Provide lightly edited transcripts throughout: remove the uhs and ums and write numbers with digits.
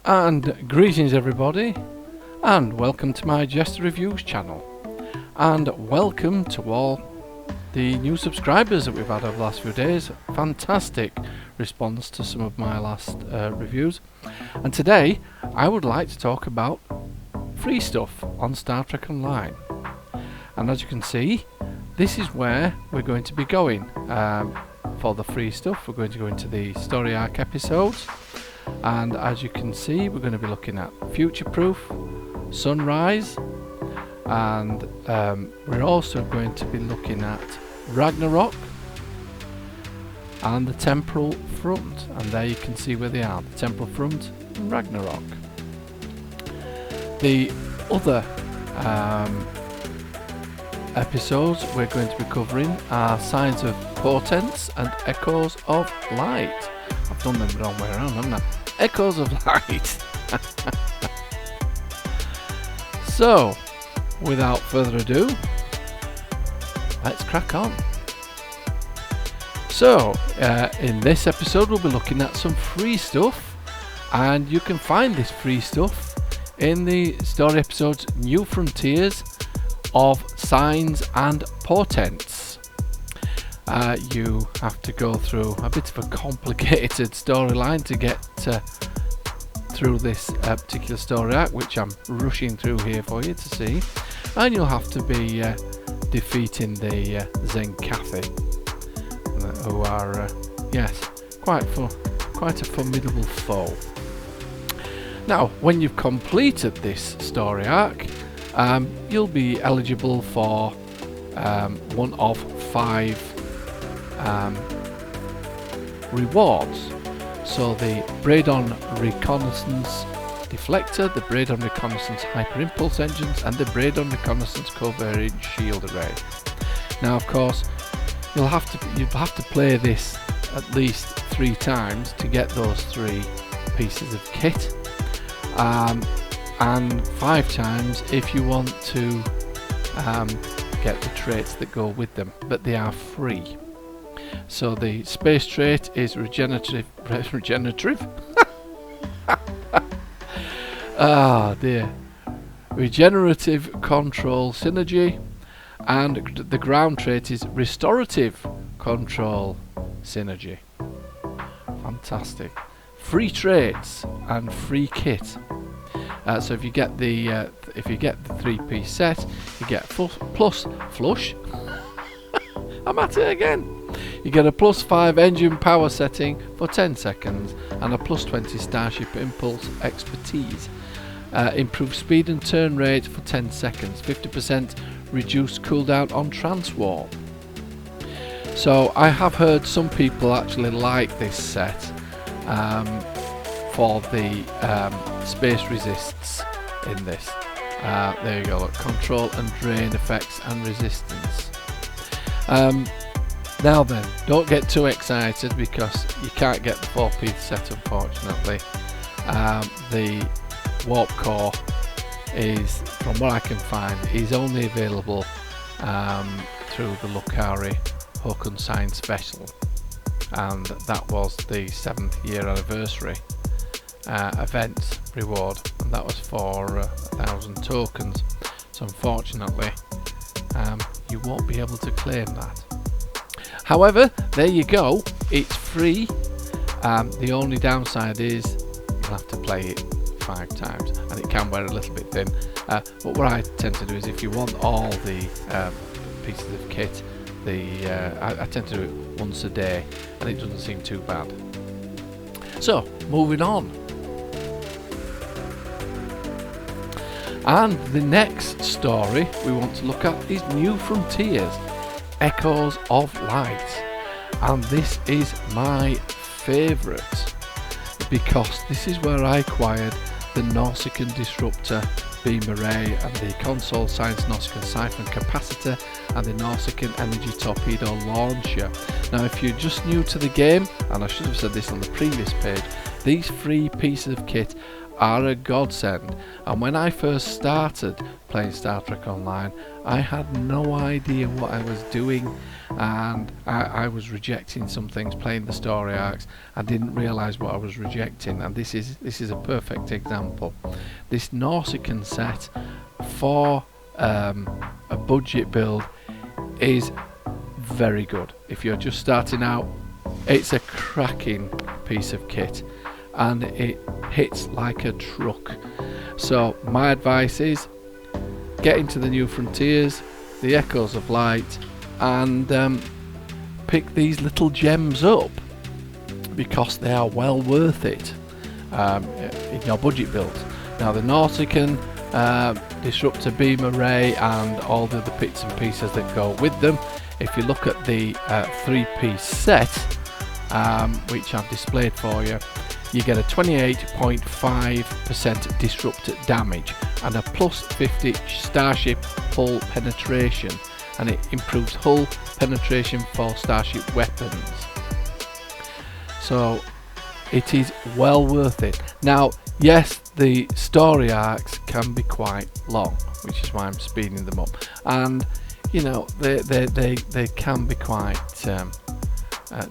And greetings everybody, and welcome to my JeSter Reviews channel, and welcome to all the new subscribers that we've had over the last few days. Fantastic response to some of my last reviews, and today I would like to talk about free stuff on Star Trek Online. And as you can see, this is where we're going to be going for the free stuff. We're going to go into the story arc episodes. And as you can see, we're going to be looking at Future Proof, Sunrise, and we're also going to be looking at Ragnarok and the Temporal Front. And there you can see where they are, the Temporal Front and Ragnarok. The other episodes we're going to be covering are Signs of Portents and Echoes of Light. I've done them the wrong way around, haven't I? Echoes of Light. So, without further ado, let's crack on. So, in this episode we'll be looking at some free stuff, and you can find this free stuff in the story episodes New Frontiers of Signs and Portents. You have to go through a bit of a complicated storyline to get through this particular story arc, which I'm rushing through here for you to see, and you'll have to be defeating the Zenkathi, who are quite a formidable foe. Now, when you've completed this story arc, you'll be eligible for one of 5 rewards. So the Braydon Reconnaissance Deflector, the Braydon Reconnaissance Hyper Impulse Engines, and the Braydon Reconnaissance Covariant Shield Array. Now, of course, you'll have to play this at least 3 times to get those 3 pieces of kit, and 5 times if you want to get the traits that go with them, but they are free. So the space trait is regenerative. Ah dear. Regenerative control synergy, and the ground trait is restorative control synergy. Fantastic. Free traits and free kit. So if you get the 3-piece set, you get plus flush. I'm at it again. You get a +5 engine power setting for 10 seconds and a +20 Starship Impulse expertise. Improved speed and turn rate for 10 seconds. 50% reduced cooldown on transwarp. So I have heard some people actually like this set for the space resists in this. There you go, look, control and drain effects and resistance. Now then, don't get too excited because you can't get the 4-piece set, unfortunately. The warp core is, from what I can find, is only available through the Lukari Hokun Sign Special, and that was the 7th year anniversary event reward, and that was for 1,000 tokens. So unfortunately, you won't be able to claim that. However, there you go, it's free. The only downside is you'll have to play it 5 times, and it can wear a little bit thin. But what I tend to do is, if you want all the pieces of kit, I tend to do it once a day, and it doesn't seem too bad. So, moving on. And the next story we want to look at is New Frontiers, Echoes of Light, and this is my favourite because this is where I acquired the Nausicaan Disruptor beam array and the console science Nausicaan siphon capacitor and the Nausicaan energy torpedo launcher. Now, if you're just new to the game, and I should have said this on the previous page, these 3 pieces of kit are a godsend. And when I first started playing Star Trek Online, I had no idea what I was doing, and I was rejecting some things, playing the story arcs. I didn't realise what I was rejecting, and this is a perfect example. This Nausicaan set for a budget build is very good. If you're just starting out, it's a cracking piece of kit, and it hits like a truck. So my advice is get into the New Frontiers, the Echoes of Light, and pick these little gems up, because they are well worth it in your budget builds. Now the Nausicaan, Disruptor beam array, and all the other bits and pieces that go with them. If you look at the 3-piece set, which I've displayed for you, you get a 28.5% disruptor damage and a plus 50 starship hull penetration, and it improves hull penetration for starship weapons. So it is well worth it. Now, yes, the story arcs can be quite long, which is why I'm speeding them up, and you know, they can be quite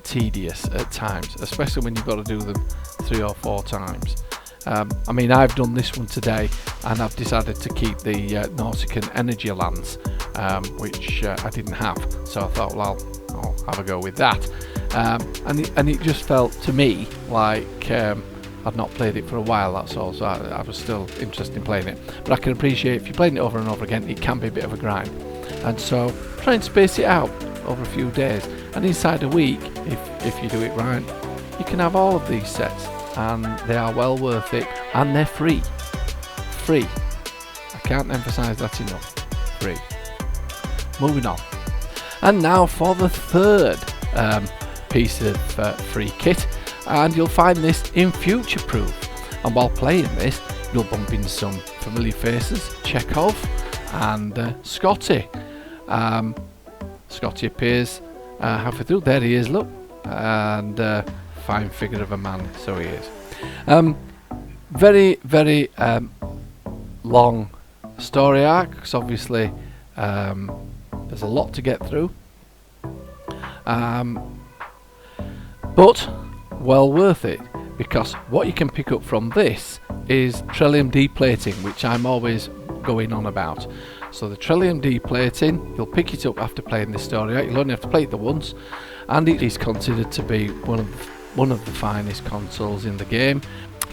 tedious at times, especially when you've got to do them 3 or 4 times. I mean, I've done this one today, and I've decided to keep the Nausicaan Energy Lance, which I didn't have, so I thought, well, I'll have a go with that. And it just felt to me like I'd not played it for a while, that's all, so I was still interested in playing it. But I can appreciate if you're playing it over and over again, it can be a bit of a grind. And so try and space it out over a few days, and inside a week, if you do it right, you can have all of these sets, and they are well worth it, and they're free. I can't emphasize that enough. Free. Moving on, and now for the third piece of free kit, and you'll find this in Future Proof. And while playing this, you'll bump into some familiar faces: Chekhov and Scotty. Scotty appears halfway through. There he is, look, and fine figure of a man, so he is. Very long story arc, because obviously there's a lot to get through, but well worth it, because what you can pick up from this is Trillium deplating, which I'm always going on about. So the Trillium deplating, you'll pick it up after playing this story out. You'll only have to play it the once, and it is considered to be one of the finest consoles in the game.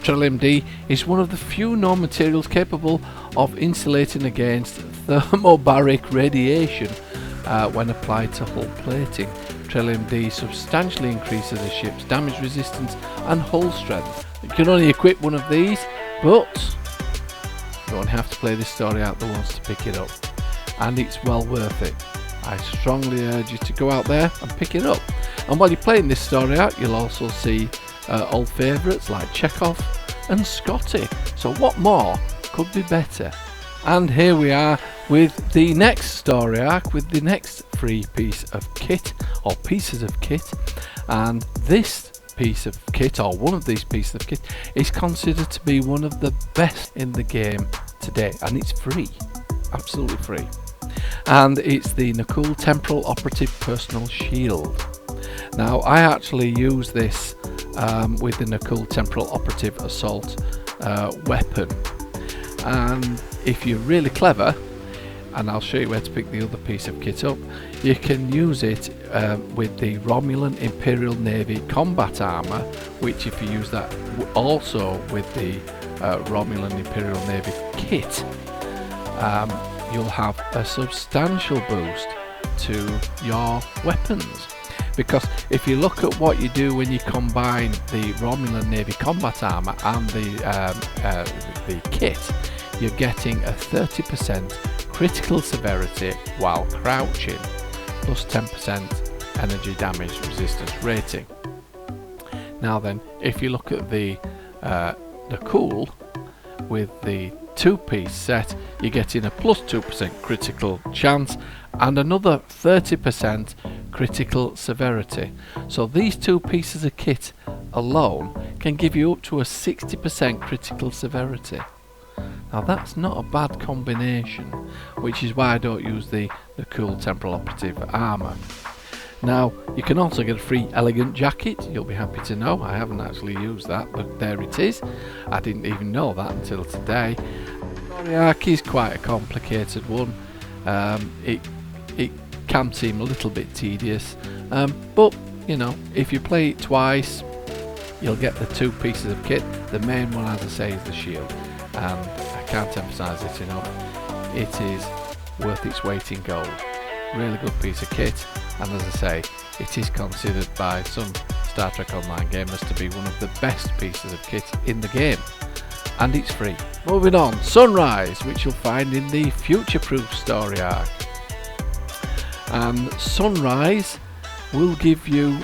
Trillium D is one of the few known materials capable of insulating against thermobaric radiation when applied to hull plating. Trillium D substantially increases the ship's damage resistance and hull strength. You can only equip one of these, but you only have to play this story out the once to pick it up, and it's well worth it. I strongly urge you to go out there and pick it up. And while you're playing this story out, you'll also see old favourites like Chekhov and Scotty. So what more could be better? And here we are with the next story arc, with the next free piece of kit, or pieces of kit. And this piece of kit, or one of these pieces of kit, is considered to be one of the best in the game today, and it's free, absolutely free. And it's the Nakul Temporal Operative Personal Shield. Now, I actually use this with the Nakul Temporal Operative Assault weapon, and if you're really clever, and I'll show you where to pick the other piece of kit up, you can use it with the Romulan Imperial Navy combat armor, which if you use that also with the Romulan Imperial Navy kit, you'll have a substantial boost to your weapons. Because if you look at what you do when you combine the Romulan Navy combat armor and the kit, you're getting a 30% critical severity while crouching, plus 10% energy damage resistance rating. Now then, if you look at the Nakul with the 2-piece set, you're getting a plus 2% critical chance and another 30% critical severity. So these 2 pieces of kit alone can give you up to a 60% critical severity. Now that's not a bad combination, which is why I don't use the cool temporal operative armour. Now you can also get a free elegant jacket, you'll be happy to know. I haven't actually used that, but there it is. I didn't even know that until today. The story arc is quite a complicated one. It can seem a little bit tedious, but you know, if you play it twice, you'll get the 2 pieces of kit. The main one, as I say, is the shield, and I can't emphasise it enough. It is worth its weight in gold. Really good piece of kit, and as I say, it is considered by some Star Trek Online gamers to be one of the best pieces of kit in the game, and it's free. Moving on, Sunrise, which you'll find in the Future Proof story arc. And Sunrise will give you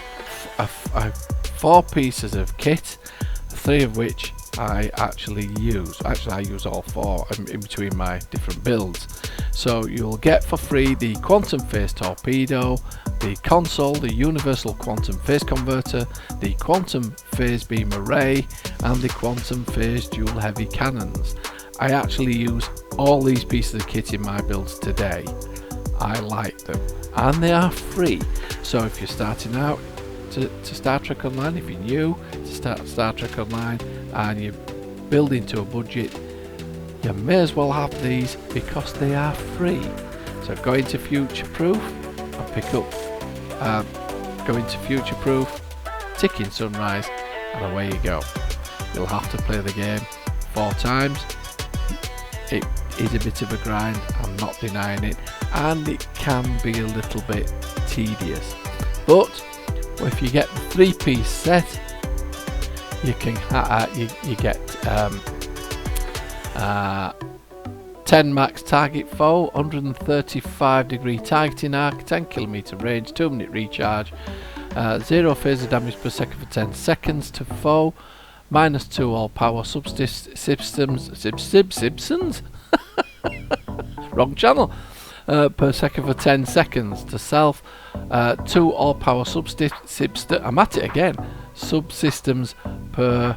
4 pieces of kit, 3 of which I actually use. Actually, I use all 4 in between my different builds. So you'll get for free the Quantum Phase Torpedo, the console, the Universal Quantum Phase Converter, the Quantum Phase Beam Array, and the Quantum Phase Dual Heavy Cannons. I actually use all these pieces of kit in my builds today. I like them, and they are free. So if you're starting out to Star Trek Online, if you're new to Star Trek Online and you're building to a budget, you may as well have these because they are free. So go into Future Proof and pick up, go into Future Proof, tick in Sunrise, and away you go. You'll have to play the game 4 times. It is a bit of a grind, I'm not denying it, and it can be a little bit tedious. But if you get the 3-piece set, you can you get 10 max target foe, 135 degree targeting arc, 10 kilometer range, 2-minute recharge, 0 phaser damage per second for 10 seconds to foe, -2 all power subsystems wrong channel per second for 10 seconds to self, 2 all power subsystems per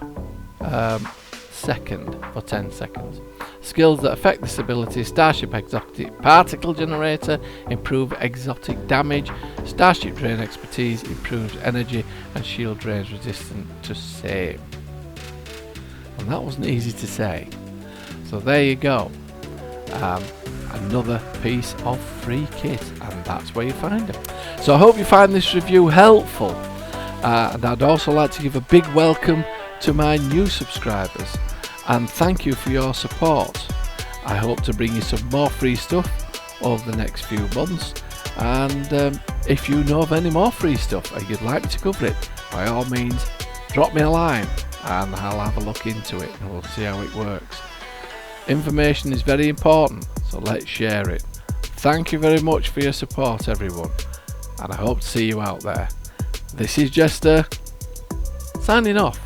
second for 10 seconds. Skills that affect this ability: Starship Exotic Particle Generator, improve exotic damage, Starship Drain Expertise, improves energy and shield drains resistant to same. And that wasn't easy to say. So there you go. Another piece of free kit, and that's where you find them. So I hope you find this review helpful, and I'd also like to give a big welcome to my new subscribers, and thank you for your support. I hope to bring you some more free stuff over the next few months, and if you know of any more free stuff and you'd like me to cover it, by all means drop me a line and I'll have a look into it and we'll see how it works. Information is very important, so let's share it. Thank you very much for your support, everyone, and I hope to see you out there. This is JeSter, signing off.